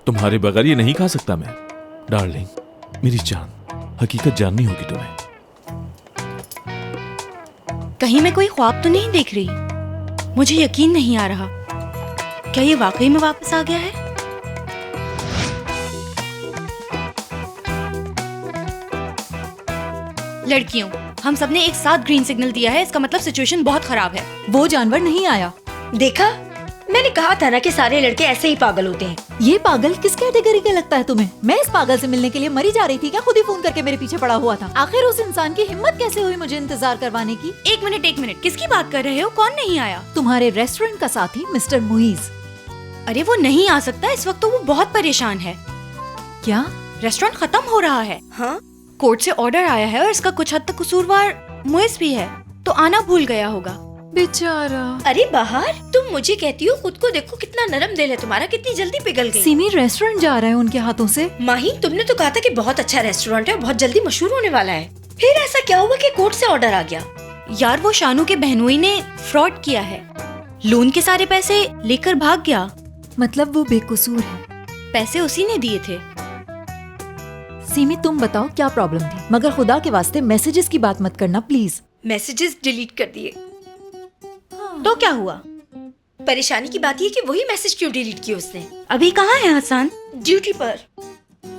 तुम्हारे बगैर ये नहीं खा सकता मैं। डार्लिंग, मेरी जान, हकीकत जाननी होगी तुम्हें। कहीं मैं कोई ख्वाब तो नहीं देख रही? मुझे यकीन नहीं आ रहा। क्या ये वाकई में वापस आ गया है? लड़कियों, हम सबने एक साथ ग्रीन सिग्नल दिया है, इसका मतलब सिचुएशन बहुत खराब है। वो जानवर नहीं आया। देखा, मैंने कहा था ना कि सारे लड़के ऐसे ही पागल होते हैं। ये पागल किस कैटेगरी का लगता है तुम्हें? मैं इस पागल से मिलने के लिए मरी जा रही थी क्या? खुद ही फोन करके मेरे पीछे पड़ा हुआ था। आखिर उस इंसान की हिम्मत कैसे हुई मुझे इंतजार करवाने की? एक मिनट, किसकी बात कर रहे हो? कौन नहीं आया? तुम्हारे रेस्टोरेंट का साथी मिस्टर मुइज। अरे वो नहीं आ सकता इस वक्त, तो वो बहुत परेशान है। क्या? रेस्टोरेंट खत्म हो रहा है। हाँ? कोर्ट से ऑर्डर आया है और इसका कुछ हद तक कसूरवार मुइज भी है, तो आना भूल गया होगा। बेचारा। अरे बाहर, तुम मुझे कहती हो खुद को देखो कितना नरम दिल है तुम्हारा, कितनी जल्दी पिघल गई। सिमी रेस्टोरेंट जा रहा है उनके हाथों से। माही, तुमने तो कहा था कि बहुत अच्छा रेस्टोरेंट है, बहुत जल्दी मशहूर होने वाला है। फिर ऐसा क्या हुआ कि कोर्ट से ऑर्डर आ गया? यार, वो शानू के बहनोई ने फ्रॉड किया है। लोन के सारे पैसे लेकर भाग गया। मतलब वो बेकसूर है। पैसे उसी ने दिए थे। सिमी, तुम बताओ क्या प्रॉब्लम थी? मगर खुदा के वास्ते मैसेजेस की बात मत करना प्लीज। मैसेजेस डिलीट कर दिए। तो क्या हुआ? परेशानी की बात ये कि वही मैसेज क्यों डिलीट किए उसने? अभी कहाँ है हसन? ड्यूटी पर।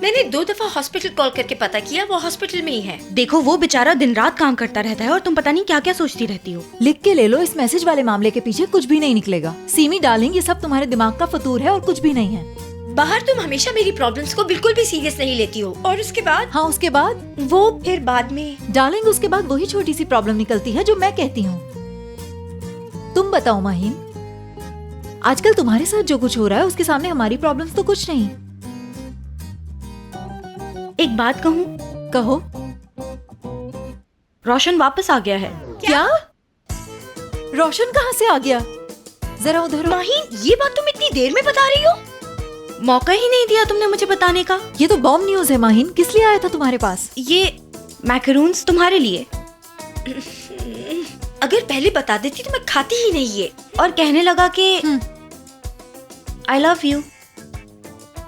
मैंने 2 दफा हॉस्पिटल कॉल करके पता किया, वो हॉस्पिटल में ही है। देखो, वो बेचारा दिन रात काम करता रहता है और तुम पता नहीं क्या क्या सोचती रहती हो। लिख के ले लो, इस मैसेज वाले मामले के पीछे कुछ भी नहीं निकलेगा। सीमी डार्लिंग, ये सब तुम्हारे दिमाग का फतूर है और कुछ भी नहीं है। बाहर तुम हमेशा मेरी प्रॉब्लम्स को बिल्कुल भी सीरियस नहीं लेती हो, और उसके बाद? हाँ, उसके बाद? वो फिर बाद में। डार्लिंग, उसके बाद वही छोटी सी प्रॉब्लम निकलती है जो मैं कहती हूँ। तुम बताओ माहीन, आजकल तुम्हारे साथ जो कुछ हो रहा है उसके सामने हमारी प्रॉब्लम्स तो कुछ नहीं। एक बात कहूँ? कहो। रोशन वापस आ गया है। क्या? रोशन कहाँ से आ गया? जरा उधर हो। माही, ये बात तुम इतनी देर में बता रही हो? मौका ही नहीं दिया तुमने मुझे बताने का। ये तो बॉम्ब न्यूज है माहीन, किस लिए आया था तुम्हारे पास? ये मैकरून्स तुम्हारे लिए। अगर पहले बता देती तो मैं खाती ही नहीं ये। और कहने लगा कि आई लव यू।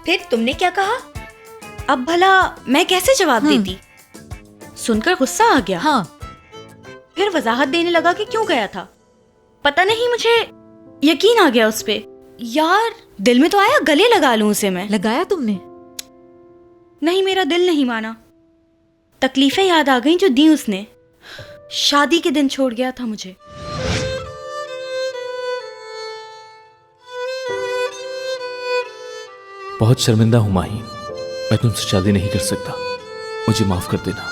फिर तुमने क्या कहा? अब भला मैं कैसे जवाब देती? सुनकर गुस्सा आ गया। हाँ। फिर वजाहत देने लगा कि क्यों गया था। पता नहीं, मुझे यकीन आ गया उस पे। यार, दिल में तो आया गले लगा लूं उसे मैं। लगाया तुमने? नहीं, मेरा दिल नहीं माना। तकलीफें याद आ गईं जो दी उसने। शादी के दिन छोड़ गया था मुझे। बहुत शर्मिंदा हूं माही, मैं तुमसे शादी नहीं कर सकता, मुझे माफ कर देना।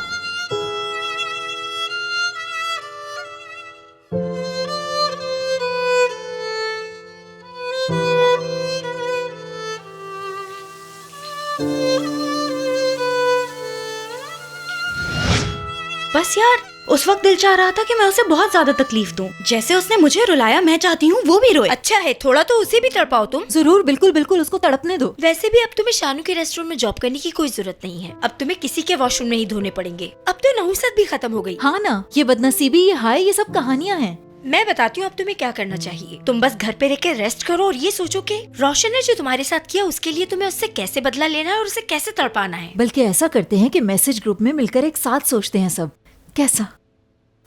बस यार, उस वक्त दिल चाह रहा था कि मैं उसे बहुत ज्यादा तकलीफ दूं। जैसे उसने मुझे रुलाया, मैं चाहती हूँ वो भी रोए। अच्छा है, थोड़ा तो उसे भी तड़पाओ तुम। जरूर, बिल्कुल बिल्कुल, उसको तड़पने दो। वैसे भी अब तुम्हें शानू के रेस्टोरेंट में जॉब करने की कोई जरूरत नहीं है। अब तुम्हें किसी के वॉशरूम नहीं धोने पड़ेंगे। अब तो नहुसत भी खत्म हो गई। हाँ ना, ये बदनसीबी, ये हाय, ये सब कहानियाँ हैं। मैं बताती हूँ अब तुम्हें क्या करना चाहिए। तुम बस घर पे रह के रेस्ट करो और ये सोचो कि रोशन ने जो तुम्हारे साथ किया उसके लिए तुम्हें उससे कैसे बदला लेना है और उसे कैसे तड़पाना है। बल्कि ऐसा करते हैं कि मैसेज ग्रुप में मिलकर एक साथ सोचते हैं सब। कैसा?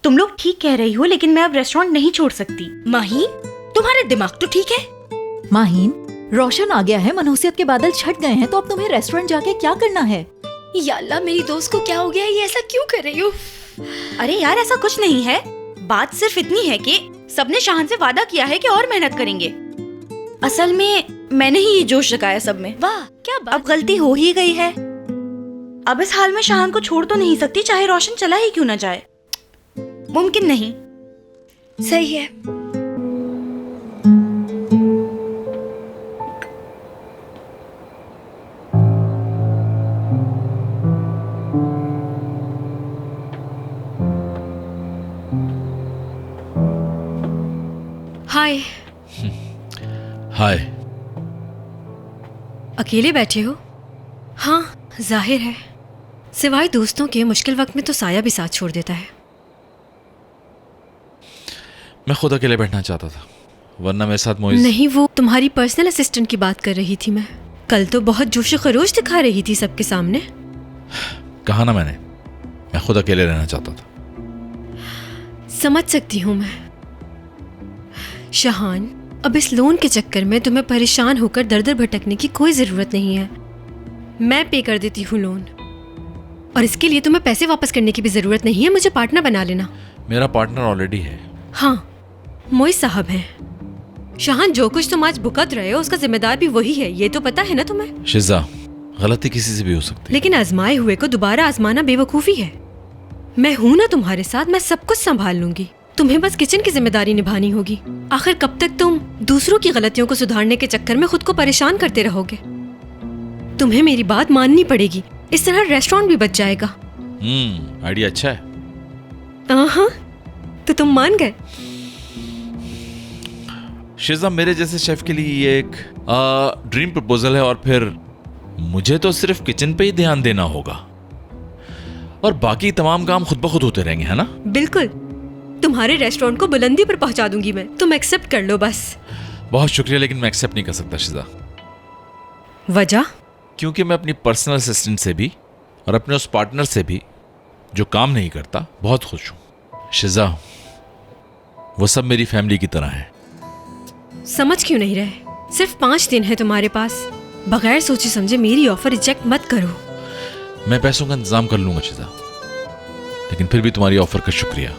तुम लोग ठीक कह रही हो, लेकिन मैं अब रेस्टोरेंट नहीं छोड़ सकती। माहीन, तुम्हारा दिमाग तो ठीक है। माहीन, रोशन आ गया है, मनहूसियत के बादल छट गए हैं, तो अब तुम्हें रेस्टोरेंट जाके क्या करना है? या अल्लाह, मेरी दोस्त को क्या हो गया है? ये ऐसा क्यों कर रही हो? अरे यार, ऐसा कुछ नहीं है। बात सिर्फ इतनी है कि सबने शाहन से वादा किया है कि और मेहनत करेंगे। असल में मैंने ही ये जोश जगाया सब में। वाह, क्या बात। अब गलती हो ही गई है। अब इस हाल में शाहन को छोड़ तो नहीं सकती, चाहे रोशन चला ही क्यों ना जाए। मुमकिन नहीं। सही है। हाय। हाय। अकेले बैठे हो? हाँ, जाहिर है। सिवाय दोस्तों के मुश्किल वक्त में तो साया भी साथ छोड़ देता है। मैं खुद अकेले बैठना चाहता था, वरना मेरे साथ मोइज। नहीं, वो तुम्हारी पर्सनल असिस्टेंट की बात कर रही थी मैं। कल तो बहुत जोश खरोश दिखा रही थी सबके सामने। कहा ना मैंने, मैं खुद अकेले रहना चाहता था। समझ सकती हूँ मैं। शहान, अब इस लोन के चक्कर में तुम्हें परेशान होकर दर दर भटकने की कोई जरूरत नहीं है। मैं पे कर देती हूँ लोन, और इसके लिए तुम्हें पैसे वापस करने की भी जरूरत नहीं है। मुझे पार्टनर बना लेना। मेरा पार्टनर ऑलरेडी है। हाँ, मोई साहब हैं। शहान, जो कुछ तुम आज भुगत रहे हो उसका जिम्मेदार भी वही है, ये तो पता है ना तुम्हें? शिजा, गलती किसी से भी हो सकती है। लेकिन आजमाए हुए को दोबारा आजमाना बेवकूफी है। मैं हूं ना तुम्हारे साथ, मैं सब कुछ संभाल लूंगी। तुम्हें बस किचन की जिम्मेदारी निभानी होगी। आखिर कब तक तुम दूसरों की गलतियों को सुधारने के चक्कर में खुद को परेशान करते रहोगे? तुम्हें मेरी बात माननी पड़ेगी, इस तरह रेस्टोरेंट भी बच जाएगा। आइडिया अच्छा है। हाँ, तो तुम मान गए? शिजा, मेरे जैसे शेफ के लिए ये एक ड्रीम प्रपोजल है, और फिर मुझे तो सिर्फ किचन पे ही ध्यान देना होगा और बाकी तमाम काम खुद ब खुद होते रहेंगे, है ना? बिल्कुल। तुम्हारे रेस्टोरेंट को बुलंदी पर पहुंचा दूंगी मैं, तुम एक्सेप्ट कर लो बस। बहुत शुक्रिया, लेकिन मैं एक्सेप्ट नहीं कर सकता शिजा। वजह? क्योंकि मैं अपनी पर्सनल असिस्टेंट से भी और अपने उस पार्टनर से भी जो काम नहीं करता बहुत खुश हूं। शिजा, वो सब मेरी फैमिली की तरह है। समझ क्यों नहीं रहे? सिर्फ 5 दिन है तुम्हारे पास। बगैर सोचे समझे मेरी ऑफर रिजेक्ट मत करो। मैं पैसों का इंतजाम कर लूंगा शिजा, लेकिन फिर भी तुम्हारी ऑफर का शुक्रिया।